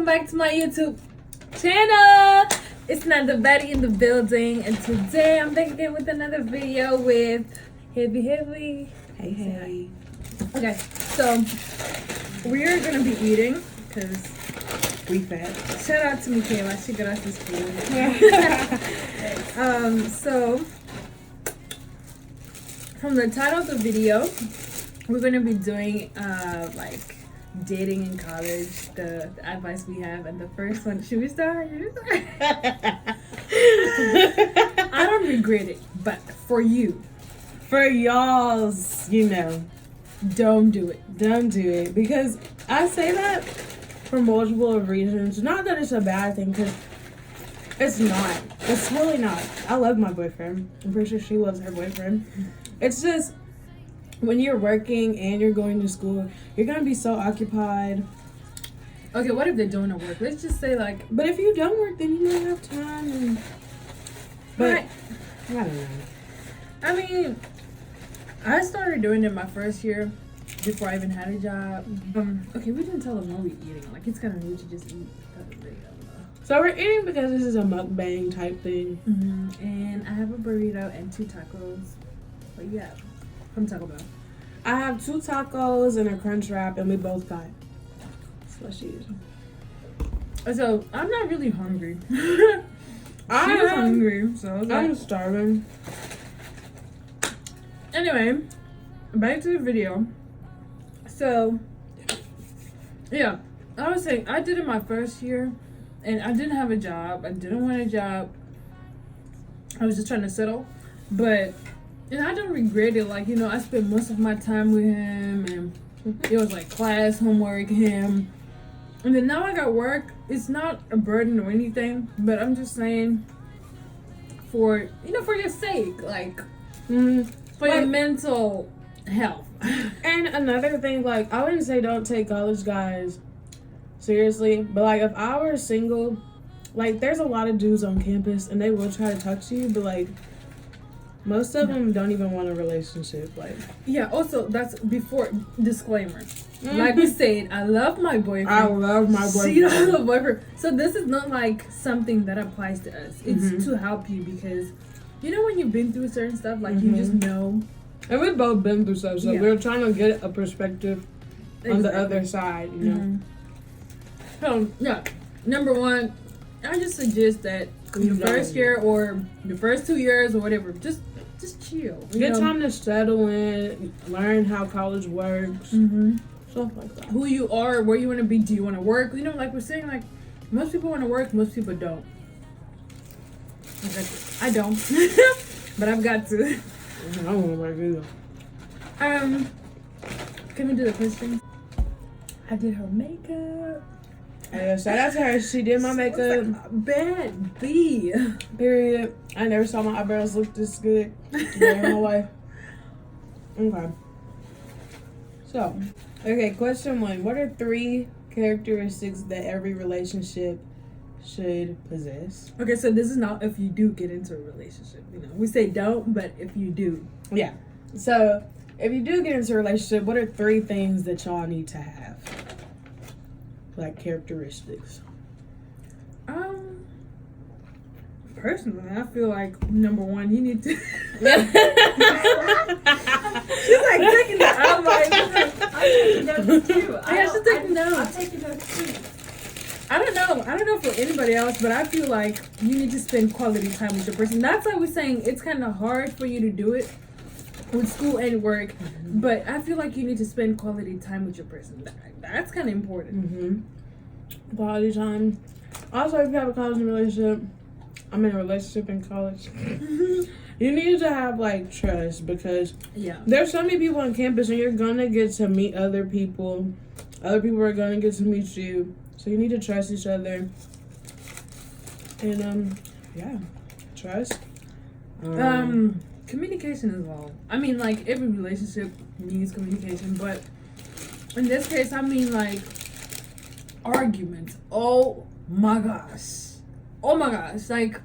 welcome back to my YouTube channel. It's not the baddie in the building, and today I'm back again with another video with Heavy. Hey. Okay, so we're gonna be eating because We fat. shout out to Michaela, she got us this food. So from the title of the video, we're gonna be doing like dating in college, the advice we have, and the first one, should we start? I don't regret it, but for you, For y'all's, don't do it. don't do it. Because I say that for multiple reasons. Not that it's a bad thing, because it's not. It's really not. I love my boyfriend. I'm pretty sure she loves her boyfriend. It's just, when you're working and you're going to school, you're going to be so occupied. Okay, what if they're doing the work? Let's just say like, But if you don't work, then you don't have time. But, right. I don't know. I mean, I started doing it my first year before I even had a job. Okay, we didn't tell them what we're eating. Like, it's kind of new to just eat. So we're eating because this is a mukbang type thing. And I have a burrito and 2 tacos. But yeah, from Taco Bell. I have 2 tacos and a crunch wrap, and we both got slushies. So I'm not really hungry. I'm She was hungry, so I was like, I'm starving. anyway, back to the video. So yeah, I was saying I did it my first year, and I didn't have a job. I didn't want a job. I was just trying to settle, but and I don't regret it. Like, I spent most of my time with him, and it was like class, homework, him. And then now I got work. It's not a burden or anything, but I'm just saying for your sake, like for your mental health. And another thing, like, I wouldn't say don't take college guys seriously, but like if I were single, like there's a lot of dudes on campus and they will try to talk to you, but like most of them don't even want a relationship. Like, Yeah, also that's before disclaimer. Like we said, I love my boyfriend. I love my boyfriend. She don't love boyfriend. So this is not like something that applies to us. It's to help you because when you've been through certain stuff, like you just know. And we've both been through stuff, so Yeah. we're trying to get a perspective on the other side, So yeah, number one, I just suggest that your first year or the first 2 years or whatever, just chill. Get time to settle in, learn how college works, stuff like that. Who you are, where you want to be, do you want to work? Like we're saying, like most people want to work, most people don't. I don't, but I've got to. I don't want to work either. Can we do the question? I did her makeup. Shout out to her. She did my makeup. Bad B. Period. I never saw my eyebrows look this good. In my life. Okay. So, question 1. What are 3 characteristics that every relationship should possess? Okay, so this is not if you do get into a relationship. We say don't, but if you do. Yeah. So, if you do get into a relationship, what are 3 things that y'all need to have? Like characteristics. Personally, I feel like number 1, you need to. She's like taking it out. I'm taking notes too. Yeah, she's taking notes. I'm taking notes too. I don't know for anybody else, but I feel like you need to spend quality time with your person. That's why we're saying it's kind of hard for you to do it with school and work, but I feel like you need to spend quality time with your person. That's kind of important. Quality time. Also, if you have a college relationship, I'm in a relationship in college. You need to have like trust, because there's so many people on campus and you're gonna get to meet other people. Other people are gonna get to meet you. So you need to trust each other. And trust. Communication is all. I mean, like every relationship needs communication, but in this case, I mean like arguments. Oh my gosh. Like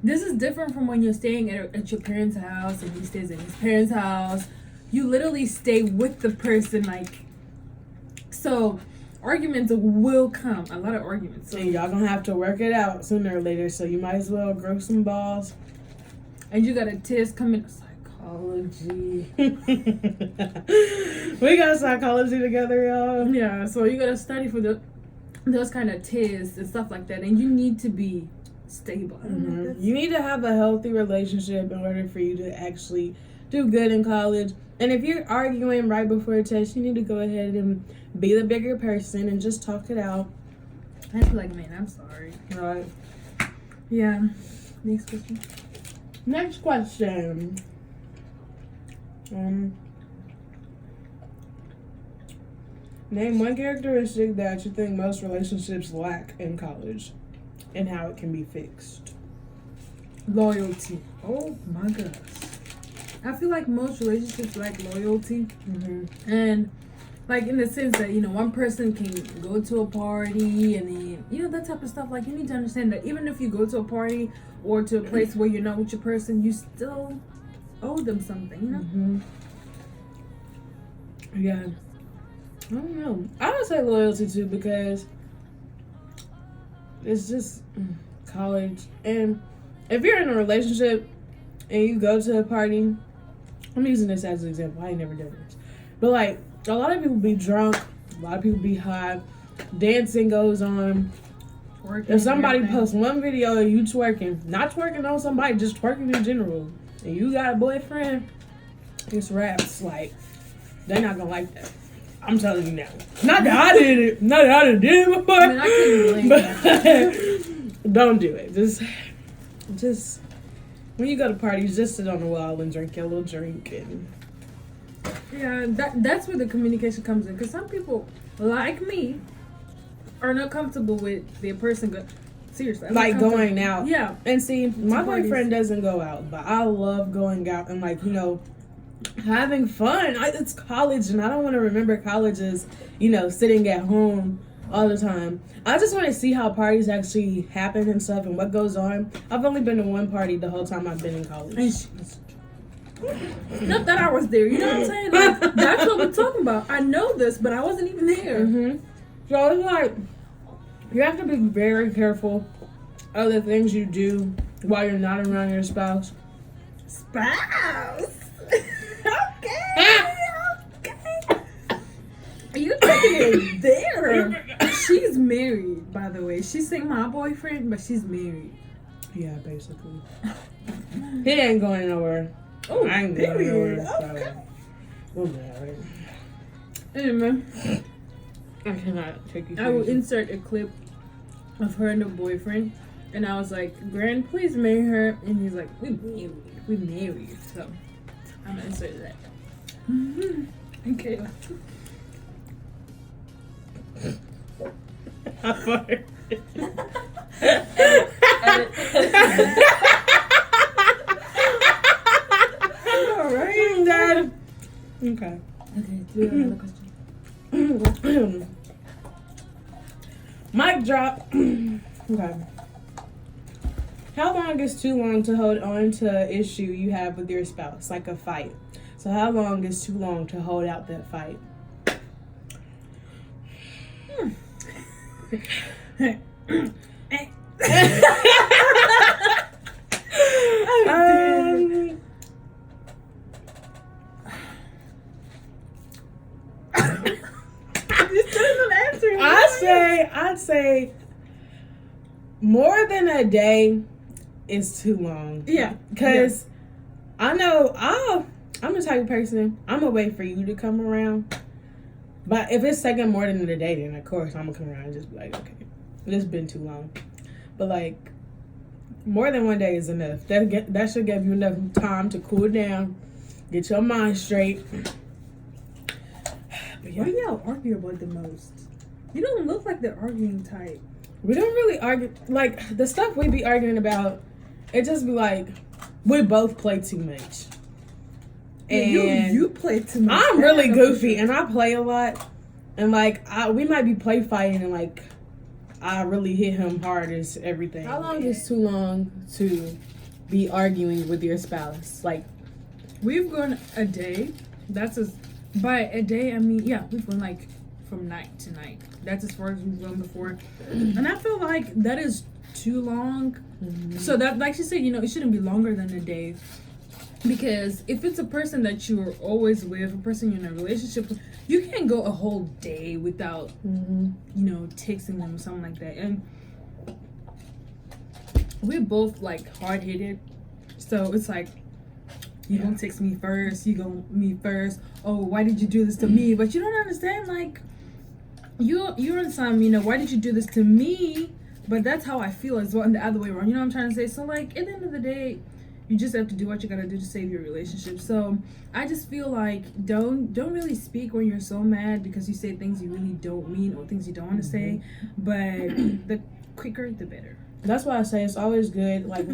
this is different from when you're staying at your parents' house and he stays at his parents' house. You literally stay with the person, like, so arguments will come. A lot of arguments. So. And y'all gonna have to work it out sooner or later. So you might as well grow some balls. And you got a test coming. Psychology. We got psychology together, y'all. Yeah. So you gotta study for those kind of tests and stuff like that. And you need to be stable. Mm-hmm. You need to have a healthy relationship in order for you to actually do good in college. And if you're arguing right before a test, you need to go ahead and be the bigger person and just talk it out. I feel like, man, I'm sorry. Right. Yeah. Next question. Next question. Name one characteristic that you think most relationships lack in college and how it can be fixed. Loyalty. Oh my gosh. I feel like most relationships lack loyalty. Mm-hmm. And like in the sense that, one person can go to a party and then, that type of stuff. Like you need to understand that even if you go to a party or to a place where you're not with your person, you still owe them something, Mm-hmm. Yeah. I don't know. I would say loyalty too because it's just college. And if you're in a relationship and you go to a party, I'm using this as an example. I ain't never done this. But like, a lot of people be drunk. A lot of people be high. Dancing goes on. If somebody posts one video of you twerking, not twerking on somebody, just twerking in general, and you got a boyfriend, it's raps. Like, they're not gonna like that. I'm telling you now. Not that I did it. Not that I done did it before. I mean, I couldn't relate. But don't do it. Just when you go to parties, just sit on the wall and drink your little drink. And yeah, that's where the communication comes in. Because some people, like me, are not comfortable with their person. Seriously. I'm like not going out. Yeah. And see, my parties. boyfriend doesn't go out, but I love going out and like, having fun. It's college and I don't want to remember college as, sitting at home all the time. I just want to see how parties actually happen and stuff and what goes on. I've only been to one party the whole time I've been in college. Not that I was there, you know what I'm saying? Like, that's what we're talking about. I know this, but I wasn't even there. Mm-hmm. So it's like, you have to be very careful of the things you do while you're not around your spouse. Spouse? Okay. You taking it there. She's married, by the way. She's saying my boyfriend, but she's married. Yeah, basically. He ain't going nowhere. Oh, I ain't going period. nowhere. Okay. We're married. Anyway, I cannot take you. I will insert a clip of her and her boyfriend, and I was like, "Grand, please marry her," and he's like, "We married." So I'm gonna insert that. Okay. I farted. Alright, Dad. Okay. Okay, do you have another question? Mic drop. Okay. How long is too long to hold on to an issue you have with your spouse, like a fight? So how long is too long to hold out that fight? I'd say more than a day is too long. Yeah. Because I know I'm the type of person, I'm gonna wait for you to come around. But if it's taking more than a day, then of course I'm gonna come around and just be like, okay, this has been too long. But like, more than one day is enough. That should give you enough time to cool down, get your mind straight. But What do y'all argue about the most? You don't look like the arguing type. we don't really argue. Like, the stuff we be arguing about, it just be like, we both play too much. And you play too much. I'm really goofy and I play a lot. And like, we might be play fighting and like, I really hit him hard as everything. How long is too long to be arguing with your spouse? Like, we've gone a day. By a day, I mean, yeah, we've gone like from night to night. That's as far as we've gone before. And I feel like that is too long. So that, like she said, you know, it shouldn't be longer than a day. Because if it's a person that you're always with, a person you're in a relationship with, you can't go a whole day without, you know, texting them or something like that. And we're both like hard-headed, so it's like, you gonna text me first, you go me first. Oh, why did you do this to me? But you don't understand, like, you're in some, you know, why did you do this to me? But that's how I feel as well, and the other way around. You know what I'm trying to say? So like, at the end of the day, you just have to do what you gotta do to save your relationship. So I just feel like don't really speak when you're so mad because you say things you really don't mean or things you don't want to say. But the quicker, the better. That's why I say it's always good. Like,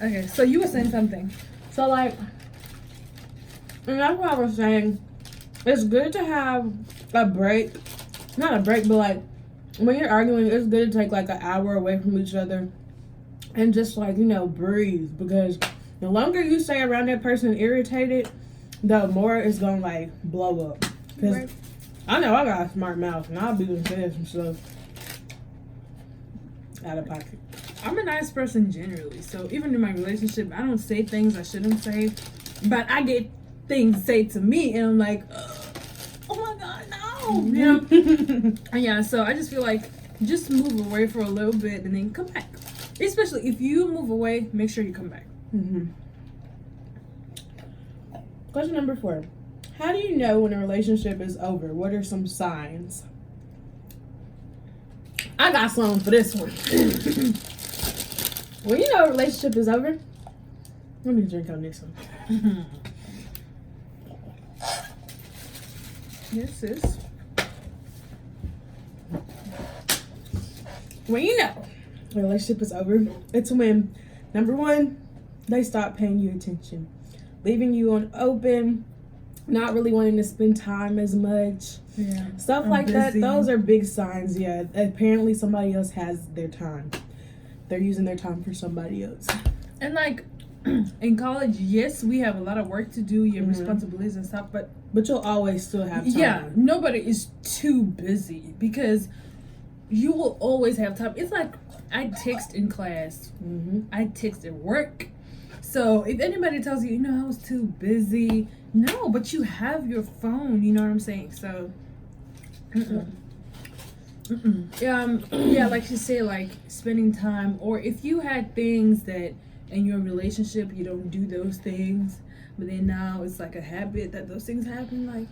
Okay, so you were saying something. So like, and that's why I was saying it's good to have a break. Not a break, but like when you're arguing, it's good to take like an hour away from each other and just like, you know, breathe, because the longer you stay around that person irritated, the more it's gonna like blow up. Because I know I got a smart mouth and I'll be saying some stuff out of pocket. I'm a nice person generally, so even in my relationship, I don't say things I shouldn't say, but I get things said to me and I'm like, oh my god, no, you know? Yeah, so I just feel like just move away for a little bit and then come back. Especially if you move away, make sure you come back. Question number 4. How do you know when a relationship is over? What are some signs? I got something for this one. When you know a relationship is over, let me drink on this one. Yes, sis. When you know a relationship is over, it's when, number 1, they stop paying you attention, leaving you on open, not really wanting to spend time as much. Yeah. Stuff like that. Those are big signs. Yeah. Apparently somebody else has their time. They're using their time for somebody else. And like in college, yes, we have a lot of work to do, your responsibilities and stuff, but you'll always still have time. Yeah, nobody is too busy because you will always have time. It's like I text in class. I text at work. So if anybody tells you, you know, I was too busy, no, but you have your phone, you know what I'm saying? So yeah, like you say, like spending time, or if you had things that in your relationship you don't do those things, but then now it's like a habit that those things happen, like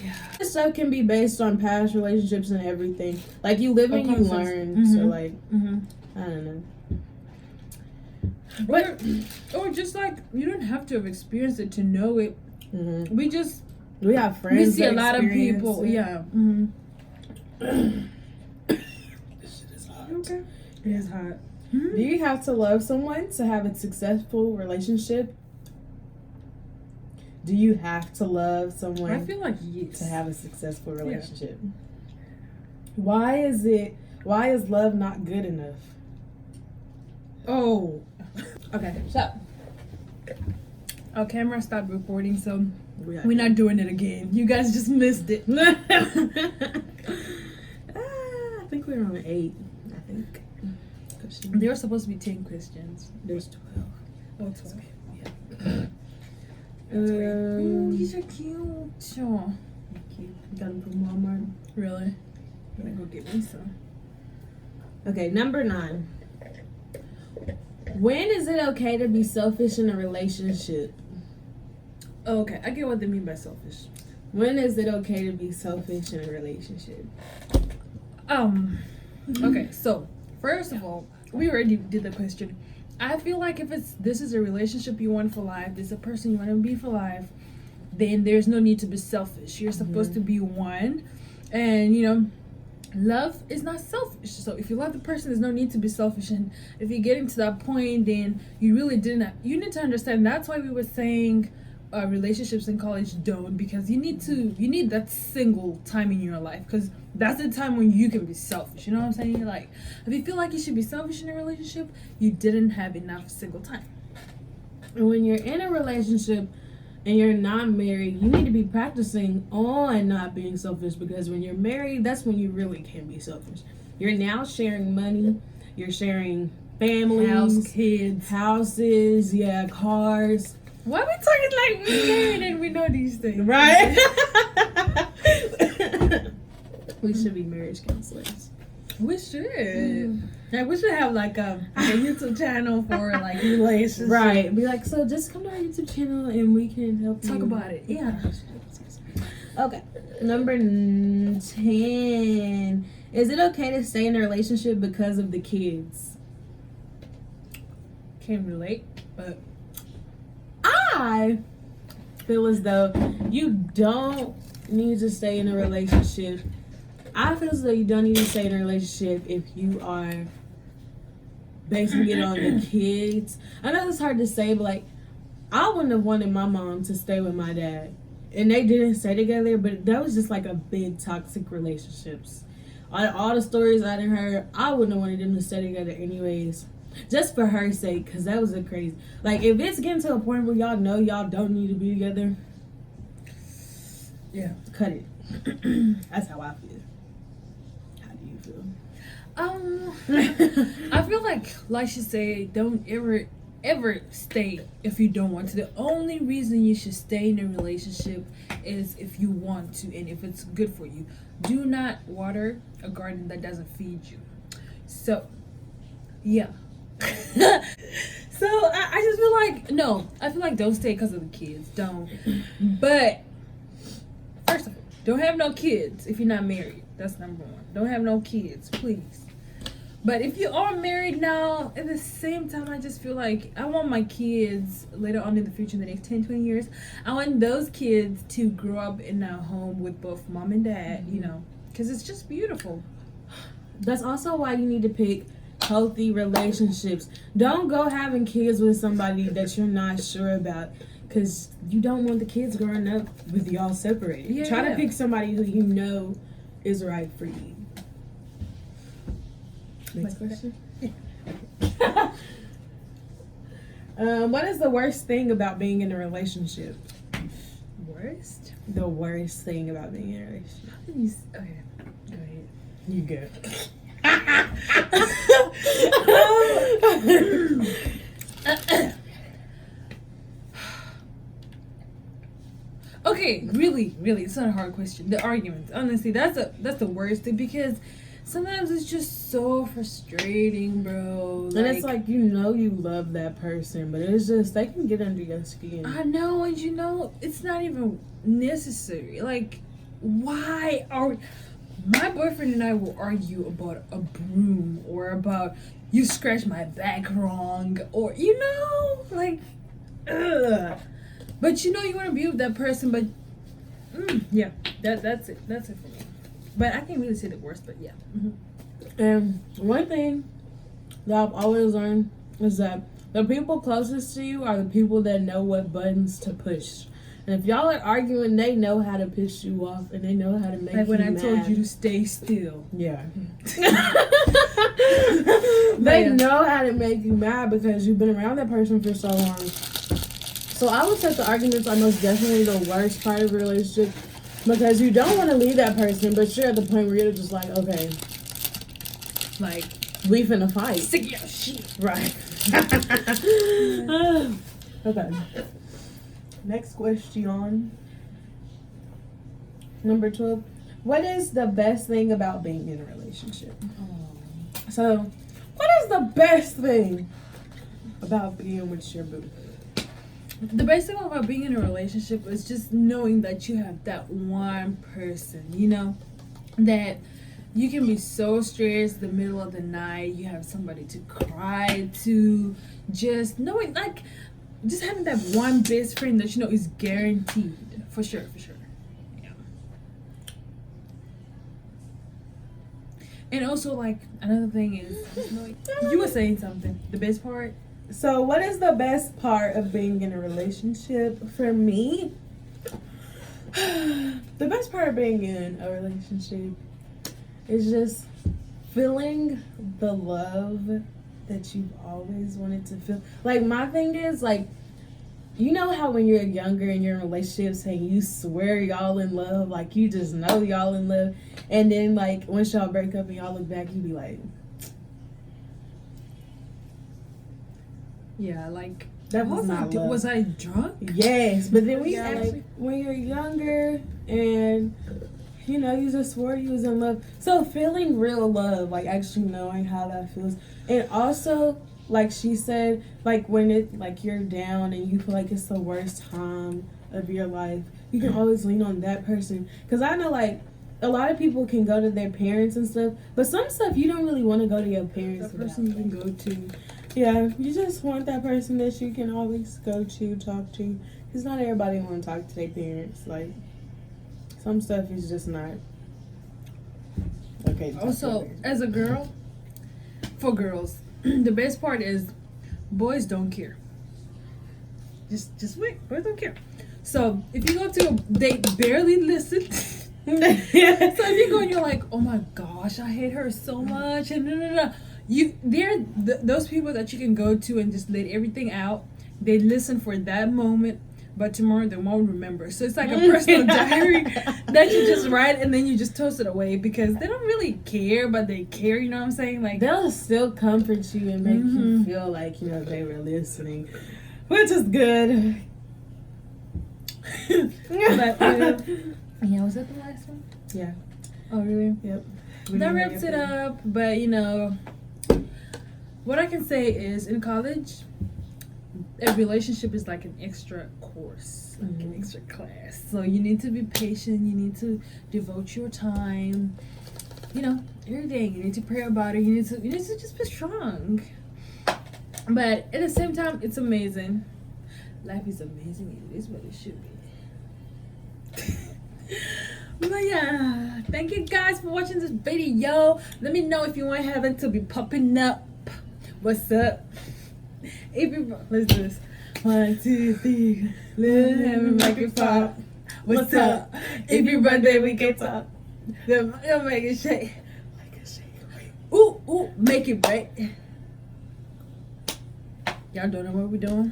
yeah. This stuff can be based on past relationships and everything. Like you live and you learn. So like I don't know. But or just like you don't have to have experienced it to know it. We have friends. We see a lot of people. It. Yeah. This shit is hot. Okay. It is hot. Do you have to love someone to have a successful relationship? Do you have to love someone? I feel like yes. To have a successful relationship. Yeah. Why is love not good enough? Oh. Okay. So our camera stopped recording, so we're not doing it again. You guys just missed it. I think we were on 8. I think. There were supposed to be 10 questions. There's 12. Oh, 12. Yeah. These are cute. Sure. Thank you. Got them from Walmart. Really? I'm gonna go get me some. Okay, number 9. When is it okay to be selfish in a relationship? Okay, I get what they mean by selfish. When is it okay to be selfish in a relationship? Okay, so first of all, we already did the question. I feel like if this is a relationship you want for life, this is a person you want to be for life, then there's no need to be selfish. You're supposed to be one, and you know, love is not selfish. So if you love the person, there's no need to be selfish. And if you're getting to that point, then you really didn't. You need to understand. That's why we were saying relationships in college don't, because you need that single time in your life, because that's the time when you can be selfish. You know what I'm saying? Like, if you feel like you should be selfish in a relationship, you didn't have enough single time. And when you're in a relationship and you're not married, you need to be practicing on not being selfish, because when you're married, that's when you really can be selfish. You're now sharing money, you're sharing families, House, kids, houses, yeah, cars. Why are we talking like we married and we know these things? Right? We should be marriage counselors. We should. Like, we should have like a YouTube channel for like relationships. Right. Be like, so just come to our YouTube channel and we can help Talk you about it. Yeah. Okay. Number 10. Is it okay to stay in a relationship because of the kids? Can't relate, but I feel as though you don't need to stay in a relationship. I feel as though you don't need to stay in a relationship if you are basing it on the kids. I know it's hard to say, but like, I wouldn't have wanted my mom to stay with my dad. And they didn't stay together, but that was just like a big toxic relationships. All the stories I didn't heard, I wouldn't have wanted them to stay together anyways. Just for her sake, because that was a crazy. Like, if it's getting to a point where y'all know y'all don't need to be together, yeah, cut it. That's how I feel. How do you feel? I feel like she said, don't ever stay if you don't want to. The only reason you should stay in a relationship is if you want to and if it's good for you. Do not water a garden that doesn't feed you. So, yeah. So I just feel like, no, I feel like don't stay because of the kids. Don't. But first of all, don't have no kids if you're not married. That's number one. Don't have no kids, please. But if you are married now, at the same time, I just feel like I want my kids later on in the future, in the next 10, 20 years, I want those kids to grow up in a home with both mom and dad, you know, because it's just beautiful. That's also why you need to pick healthy relationships. Don't go having kids with somebody that you're not sure about, because you don't want the kids growing up with y'all separated. Yeah, Try to pick somebody who you know is right for you. Next question. What is the worst thing about being in a relationship? Worst? The worst thing about being in a relationship. Okay, go ahead. You good. Okay, really, it's not a hard question. The arguments, honestly, that's the worst thing, because sometimes it's just so frustrating, bro. And it's like, you know you love that person, but it's just, they can get under your skin. I know, and you know, it's not even necessary. Like, why are... My boyfriend and I will argue about a broom, or about you scratched my back wrong, or, you know, like, ugh. But you know you want to be with that person, but yeah, that's it. That's it for me. But I can't really say the worst, but yeah. And one thing that I've always learned is that the people closest to you are the people that know what buttons to push. And if y'all are arguing, they know how to piss you off, and they know how to make you mad. Like when I told you to stay still. Yeah. They know how to make you mad because you've been around that person for so long. So I would say the arguments are most definitely the worst part of a relationship, because you don't want to leave that person, but you're at the point where you're just like, okay, like, we finna fight. stick your shit. Right. Okay. Next question. Number 12. What is the best thing about being in a relationship? So, what is the best thing about being with your boo? The best thing about being in a relationship is just knowing that you have that one person, you know, that you can be so stressed the middle of the night, you have somebody to cry to, just knowing, like, just having that one best friend that you know is guaranteed, for sure. Yeah. And also, like, another thing is, you were saying something, the best part. So, what is the best part of being in a relationship? For me, the best part of being in a relationship is just feeling the love that you've always wanted to feel. Like, my thing is, like, you know how when you're younger and you're in relationships and you swear y'all in love, like you just know y'all in love, and then like once y'all break up and y'all look back, you be like, Yeah, like that what was not love. Was I drunk? Yes, but then Yeah, like when you're younger and you know you just swore you was in love, so feeling real love, like actually knowing how that feels, and also like she said, like when it like you're down and you feel like it's the worst time of your life, you can always lean on that person. Because I know like a lot of people can go to their parents and stuff, but some stuff you don't really want to go to your parents. That person you can go to. Yeah, you just want that person that you can always go to, talk to. Because not everybody want to talk to their parents. Like some stuff is just not okay. Also, as a girl, for girls, the best part is boys don't care. Just wait, boys don't care. So if you go to, they barely listen. So if you go and you're like, oh my gosh, I hate her so much, and they're those people that you can go to and just let everything out. They listen for that moment, but tomorrow they won't remember. So it's like a personal diary that you just write and then you just toss it away because they don't really care, but they care. You know what I'm saying? Like they'll still comfort you and make you feel like you know they were listening, which is good. But yeah, was that the last one? Yeah. Oh really? Yep. That wraps it up. But you know, what I can say is in college, a relationship is like an extra course, like an extra class. So you need to be patient. You need to devote your time. You know, everything. You need to pray about it. You need to just be strong. But at the same time, it's amazing. Life is amazing. It is what it should be. But yeah, thank you guys for watching this video. Let me know if you want heaven to be popping up. What's up? Let's do this. 1, 2, 3. Let heaven make it pop. What's up? Every birthday we can talk. Then make it shake. Like a shake. Ooh, ooh, make it right. Y'all don't know what we're doing.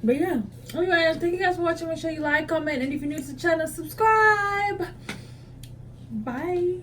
But yeah. Anyway, thank you guys for watching. Make sure you like, comment, and if you're new to the channel, subscribe. Bye.